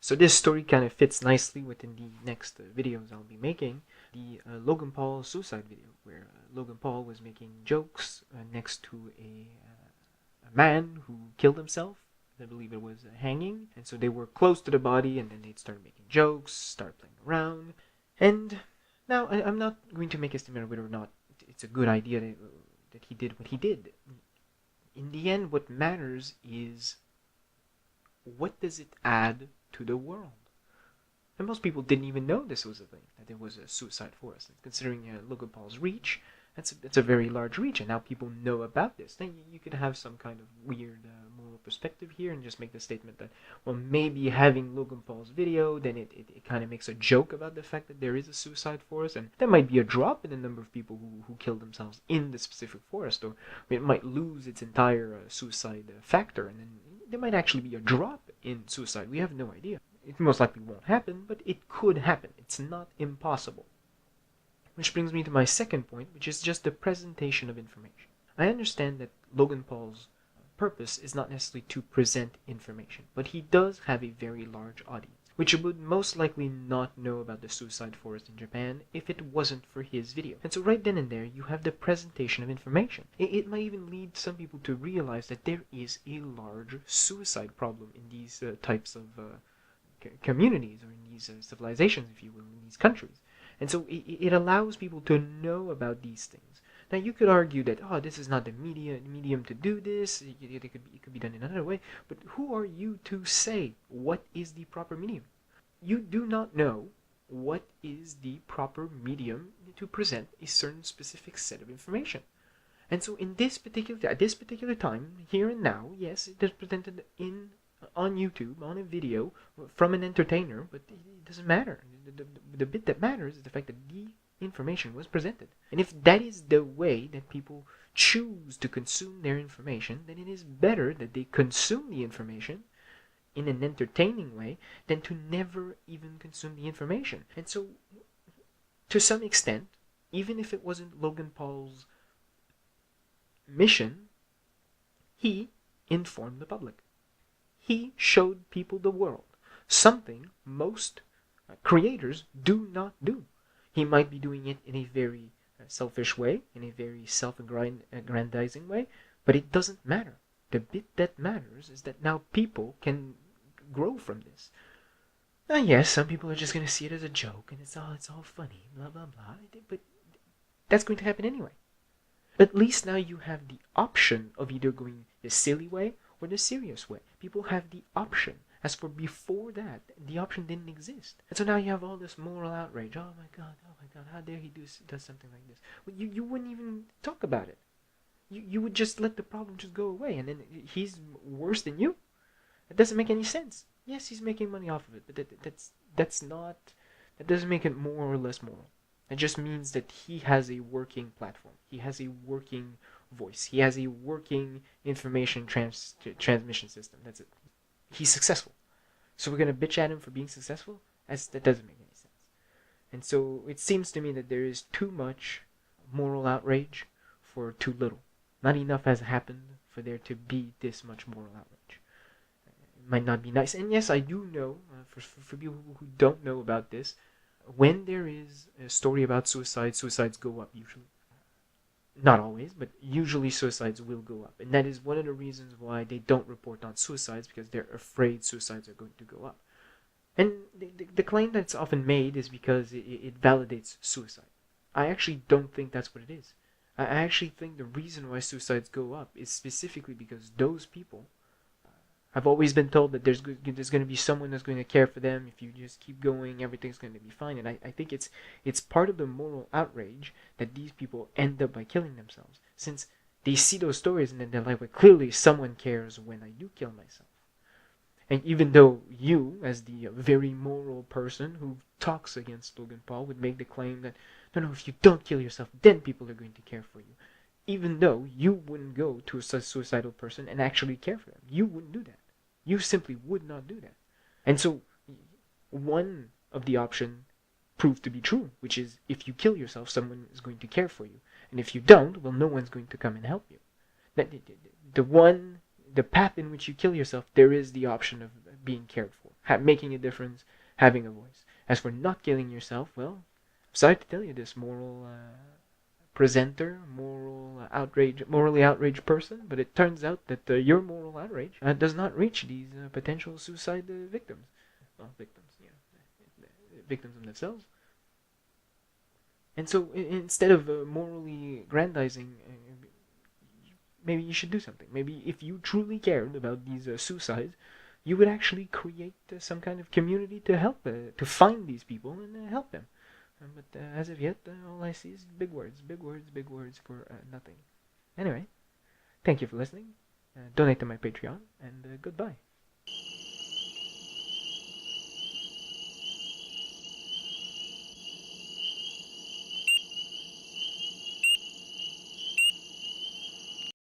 So this story kind of fits nicely within the next videos I'll be making. The Logan Paul suicide video, where Logan Paul was making jokes next to a man who killed himself. I believe it was hanging. And so they were close to the body, and then they'd start making jokes, start playing around. And now I'm not going to make an estimate of whether or not it's a good idea that he did what he did. In the end, what matters is, what does it add to the world? And most people didn't even know this was a thing, that there was a suicide forest. And considering Logan Paul's reach, that's a very large reach, and now people know about this. Then you could have some kind of weird moral perspective here and just make the statement that, well, maybe having Logan Paul's video, then it kind of makes a joke about the fact that there is a suicide forest, and that might be a drop in the number of people who kill themselves in the specific forest, or it might lose its entire suicide factor, and then there might actually be a drop in suicide. We have no idea. It most likely won't happen, but it could happen. It's not impossible. Which brings me to my second point, which is just the presentation of information. I understand that Logan Paul's purpose is not necessarily to present information, but he does have a very large audience, which would most likely not know about the suicide forest in Japan if it wasn't for his video. And so right then and there, you have the presentation of information. It might even lead some people to realize that there is a large suicide problem in these types of communities, or in these civilizations, if you will, in these countries. And so it allows people to know about these things. Now you could argue that, this is not the medium to do this, it could be done in another way, but who are you to say what is the proper medium? You do not know what is the proper medium to present a certain specific set of information. And so at this particular time, here and now, yes, it is presented on YouTube, on a video, from an entertainer, but it doesn't matter. The bit that matters is the fact that the information was presented. And if that is the way that people choose to consume their information, then it is better that they consume the information in an entertaining way than to never even consume the information. And so, to some extent, even if it wasn't Logan Paul's mission, he informed the public. He showed people the world, something most creators do not do. He might be doing it in a very selfish way, in a very self-aggrandizing way, but it doesn't matter. The bit that matters is that now people can grow from this. Now, yes, some people are just going to see it as a joke, and it's all funny, blah, blah, blah, but that's going to happen anyway. At least now you have the option of either going the silly way or the serious way. People have the option. As for before that, the option didn't exist. And so now you have all this moral outrage. Oh my God, how dare he does something like this? Well, you wouldn't even talk about it. You would just let the problem just go away, and then he's worse than you? It doesn't make any sense. Yes, he's making money off of it, but that doesn't make it more or less moral. It just means that he has a working platform. He has a working voice. He has a working information transmission system. That's it. He's successful. So we're going to bitch at him for being successful? That doesn't make any sense. And so it seems to me that there is too much moral outrage for too little. Not enough has happened for there to be this much moral outrage. It might not be nice. And yes, I do know, for people who don't know about this, when there is a story about suicides go up usually. Not always, but usually suicides will go up. And that is one of the reasons why they don't report on suicides, because they're afraid suicides are going to go up. And the claim that's often made is because it validates suicide. I actually don't think that's what it is. I actually think the reason why suicides go up is specifically because those people have always been told that there's going to be someone that's going to care for them. If you just keep going, everything's going to be fine. And I think it's part of the moral outrage that these people end up by killing themselves, since they see those stories and then they're like, well, clearly someone cares when I do kill myself. And even though you, as the very moral person who talks against Logan Paul, would make the claim that, no, if you don't kill yourself, then people are going to care for you. Even though you wouldn't go to a suicidal person and actually care for them. You wouldn't do that. You simply would not do that. And so, one of the option proved to be true, which is if you kill yourself, someone is going to care for you. And if you don't, well, no one's going to come and help you. The path in which you kill yourself, there is the option of being cared for. making a difference, having a voice. As for not killing yourself, well, I'm sorry to tell you this, moral presenter, morally outraged person, but it turns out that your moral outrage does not reach these potential suicide victims. Well, victims, victims themselves. And so instead of morally grandizing, maybe you should do something. Maybe if you truly cared about these suicides, you would actually create some kind of community to help, to find these people and help them. But as of yet, all I see is big words, big words, big words for nothing. Anyway, thank you for listening. Donate to my Patreon, and goodbye.